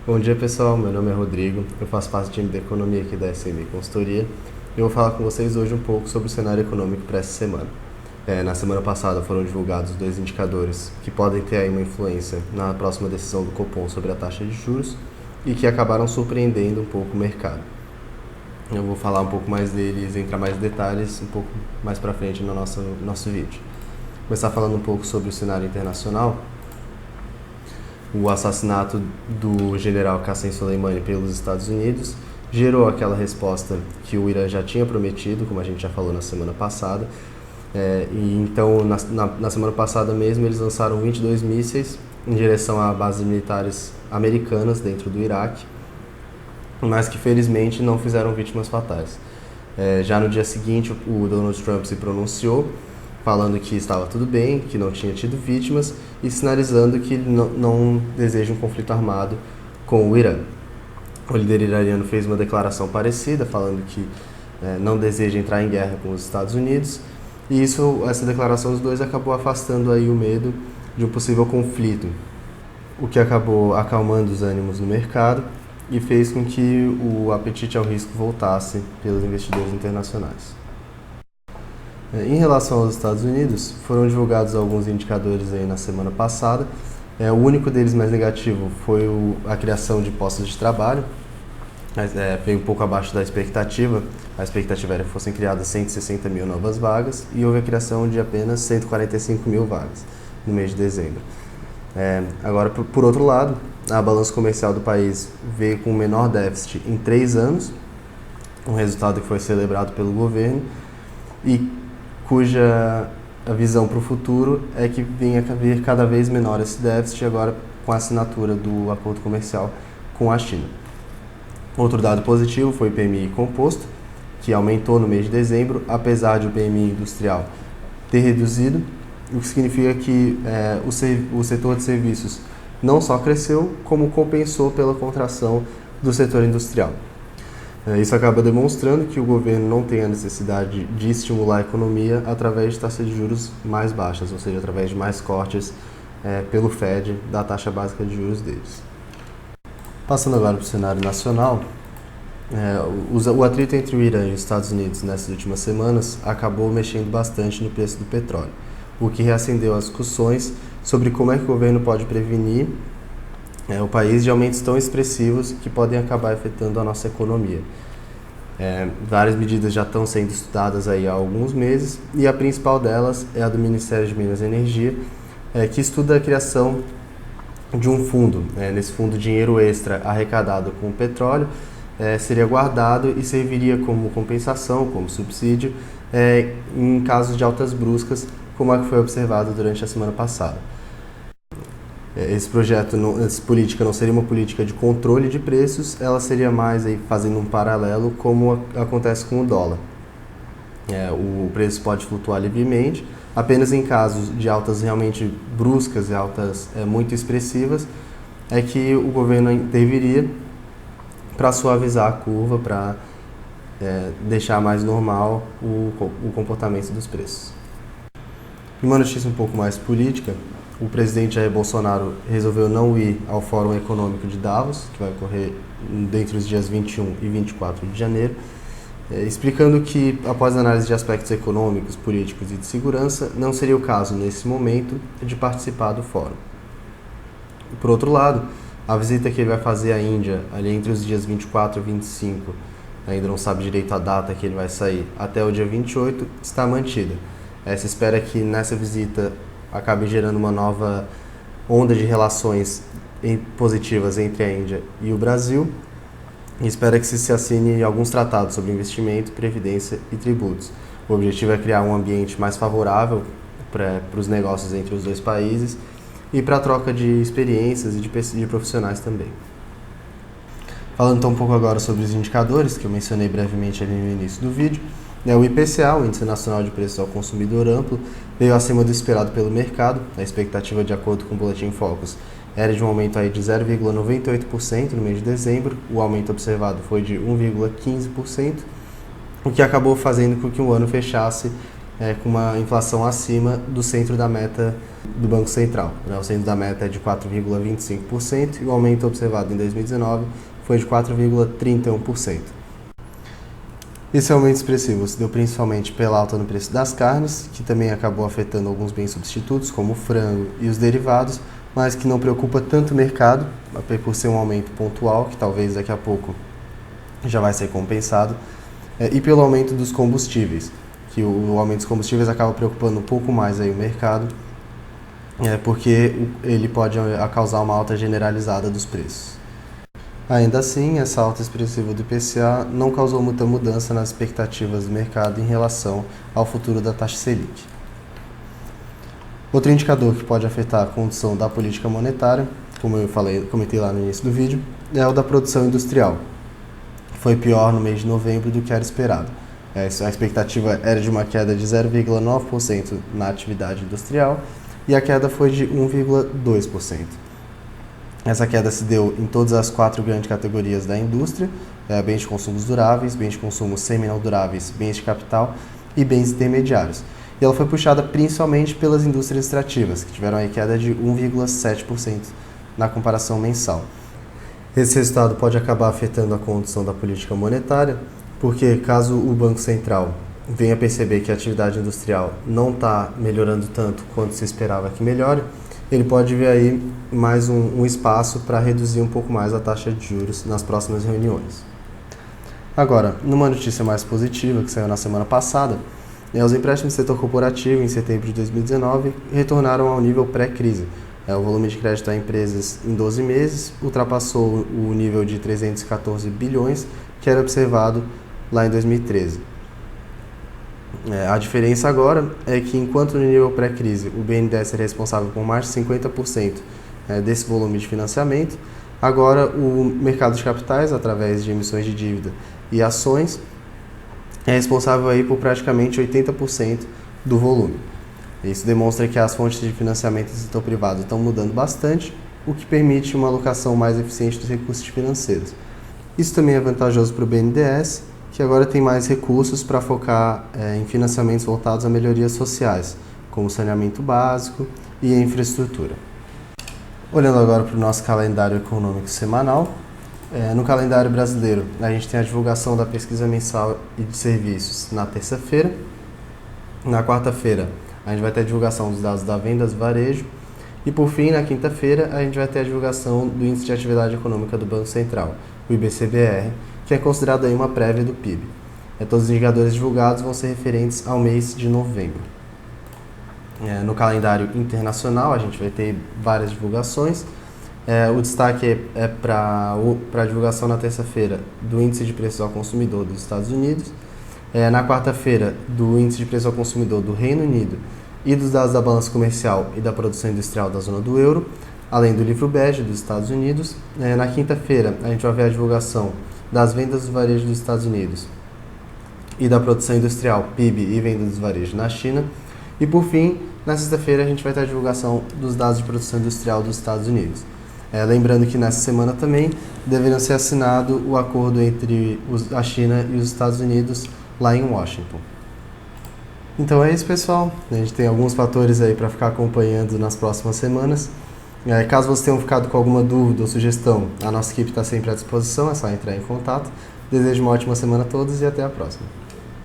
Bom dia pessoal, meu nome é Rodrigo, eu faço parte do time de economia aqui da SMI Consultoria e eu vou falar com vocês hoje um pouco sobre o cenário econômico para essa semana. Na semana passada foram divulgados dois indicadores que podem ter aí uma influência na próxima decisão do Copom sobre a taxa de juros e que acabaram surpreendendo um pouco o mercado. Eu vou falar um pouco mais deles, entrar mais em detalhes um pouco mais para frente no nosso vídeo. Começar falando um pouco sobre o cenário internacional. O assassinato do general Qassem Soleimani pelos Estados Unidos gerou aquela resposta que o Irã já tinha prometido, como a gente já falou na semana passada. Então, na semana passada mesmo, eles lançaram 22 mísseis em direção a bases militares americanas dentro do Iraque, mas que felizmente não fizeram vítimas fatais. Já no dia seguinte, o Donald Trump se pronunciou, falando que estava tudo bem, que não tinha tido vítimas e sinalizando que não deseja um conflito armado com o Irã. O líder iraniano fez uma declaração parecida, falando que não deseja entrar em guerra com os Estados Unidos, e essa declaração dos dois acabou afastando aí o medo de um possível conflito, o que acabou acalmando os ânimos no mercado e fez com que o apetite ao risco voltasse pelos investidores internacionais. Em relação aos Estados Unidos, foram divulgados alguns indicadores aí na semana passada. O único deles mais negativo foi a criação de postos de trabalho, mas veio um pouco abaixo da expectativa. A expectativa era que fossem criadas 160 mil novas vagas e houve a criação de apenas 145 mil vagas no mês de dezembro. Agora, por outro lado, a balança comercial do país veio com o menor déficit em 3 anos, um resultado que foi celebrado pelo governo e cuja a visão para o futuro é que venha a vir cada vez menor esse déficit agora com a assinatura do acordo comercial com a China. Outro dado positivo foi o PMI composto, que aumentou no mês de dezembro, apesar de o PMI industrial ter reduzido, o que significa que o setor de serviços não só cresceu, como compensou pela contração do setor industrial. Isso acaba demonstrando que o governo não tem a necessidade de estimular a economia através de taxas de juros mais baixas, ou seja, através de mais cortes pelo Fed da taxa básica de juros deles. Passando agora para o cenário nacional, o atrito entre o Irã e os Estados Unidos nessas últimas semanas acabou mexendo bastante no preço do petróleo, o que reacendeu as discussões sobre como é que o governo pode prevenir o país de aumentos tão expressivos que podem acabar afetando a nossa economia. Várias medidas já estão sendo estudadas aí há alguns meses e a principal delas é a do Ministério de Minas e Energia, que estuda a criação de um fundo. Nesse fundo, dinheiro extra arrecadado com o petróleo seria guardado e serviria como compensação, como subsídio, em casos de altas bruscas, como a que foi observado durante a semana passada. Essa política não seria uma política de controle de preços, ela seria mais aí fazendo um paralelo como acontece com o dólar. O preço pode flutuar livremente, apenas em casos de altas realmente bruscas e altas muito expressivas é que o governo interviria para suavizar a curva, para deixar mais normal o comportamento dos preços. Uma notícia um pouco mais política: o presidente Jair Bolsonaro resolveu não ir ao Fórum Econômico de Davos, que vai ocorrer entre os dias 21 e 24 de janeiro, explicando que, após análise de aspectos econômicos, políticos e de segurança, não seria o caso, nesse momento, de participar do fórum. Por outro lado, a visita que ele vai fazer à Índia, ali entre os dias 24 e 25, ainda não sabe direito a data que ele vai sair, até o dia 28, está mantida. Se espera que nessa visita acabe gerando uma nova onda de relações positivas entre a Índia e o Brasil, e espera que se assine alguns tratados sobre investimento, previdência e tributos. O objetivo é criar um ambiente mais favorável para os negócios entre os dois países e para a troca de experiências e de profissionais também. Falando então um pouco agora sobre os indicadores, que eu mencionei brevemente ali no início do vídeo, o IPCA, o Índice Nacional de Preços ao Consumidor Amplo, veio acima do esperado pelo mercado. A expectativa, de acordo com o Boletim Focus, era de um aumento aí de 0,98% no mês de dezembro. O aumento observado foi de 1,15%, o que acabou fazendo com que o ano fechasse com uma inflação acima do centro da meta do Banco Central. O centro da meta é de 4,25% e o aumento observado em 2019 foi de 4,31%. Esse aumento expressivo se deu principalmente pela alta no preço das carnes, que também acabou afetando alguns bens substitutos, como o frango e os derivados, mas que não preocupa tanto o mercado, por ser um aumento pontual, que talvez daqui a pouco já vai ser compensado, e pelo aumento dos combustíveis, que o aumento dos combustíveis acaba preocupando um pouco mais aí o mercado, porque ele pode causar uma alta generalizada dos preços. Ainda assim, essa alta expressiva do IPCA não causou muita mudança nas expectativas do mercado em relação ao futuro da taxa Selic. Outro indicador que pode afetar a condução da política monetária, como eu comentei lá no início do vídeo, é o da produção industrial. Foi pior no mês de novembro do que era esperado. A expectativa era de uma queda de 0,9% na atividade industrial e a queda foi de 1,2%. Essa queda se deu em todas as 4 grandes categorias da indústria, bens de consumos duráveis, bens de consumo semi-não duráveis, bens de capital e bens intermediários. E ela foi puxada principalmente pelas indústrias extrativas, que tiveram aí queda de 1,7% na comparação mensal. Esse resultado pode acabar afetando a condução da política monetária, porque caso o Banco Central venha perceber que a atividade industrial não está melhorando tanto quanto se esperava que melhore, ele pode ver aí mais um espaço para reduzir um pouco mais a taxa de juros nas próximas reuniões. Agora, numa notícia mais positiva que saiu na semana passada, os empréstimos do setor corporativo em setembro de 2019 retornaram ao nível pré-crise. O volume de crédito a empresas em 12 meses ultrapassou o nível de 314 bilhões que era observado lá em 2013. A diferença agora é que, enquanto no nível pré-crise o BNDES era responsável por mais de 50% desse volume de financiamento, agora o mercado de capitais, através de emissões de dívida e ações, é responsável aí por praticamente 80% do volume. Isso demonstra que as fontes de financiamento do setor privado estão mudando bastante, o que permite uma alocação mais eficiente dos recursos financeiros. Isso também é vantajoso para o BNDES, que agora tem mais recursos para focar em financiamentos voltados a melhorias sociais, como saneamento básico e infraestrutura. Olhando agora para o nosso calendário econômico semanal, no calendário brasileiro, a gente tem a divulgação da pesquisa mensal e de serviços na terça-feira. Na quarta-feira, a gente vai ter a divulgação dos dados da vendas varejo. E, por fim, na quinta-feira, a gente vai ter a divulgação do Índice de Atividade Econômica do Banco Central, o IBC-BR, que é considerado aí uma prévia do PIB. Todos os indicadores divulgados vão ser referentes ao mês de novembro. No calendário internacional, a gente vai ter várias divulgações. O destaque é para a divulgação na terça-feira do Índice de Preços ao Consumidor dos Estados Unidos, na quarta-feira do Índice de Preços ao Consumidor do Reino Unido e dos dados da balança comercial e da produção industrial da zona do euro, além do livro bege dos Estados Unidos. Na quinta-feira, a gente vai ver a divulgação das vendas do varejo dos Estados Unidos e da produção industrial, PIB e vendas dos varejos na China. E, por fim, na sexta-feira, a gente vai ter a divulgação dos dados de produção industrial dos Estados Unidos. Lembrando que nessa semana também deverá ser assinado o acordo entre a China e os Estados Unidos lá em Washington. Então é isso, pessoal. A gente tem alguns fatores aí para ficar acompanhando nas próximas semanas. Caso vocês tenham ficado com alguma dúvida ou sugestão, a nossa equipe está sempre à disposição, é só entrar em contato. Desejo uma ótima semana a todos e até a próxima.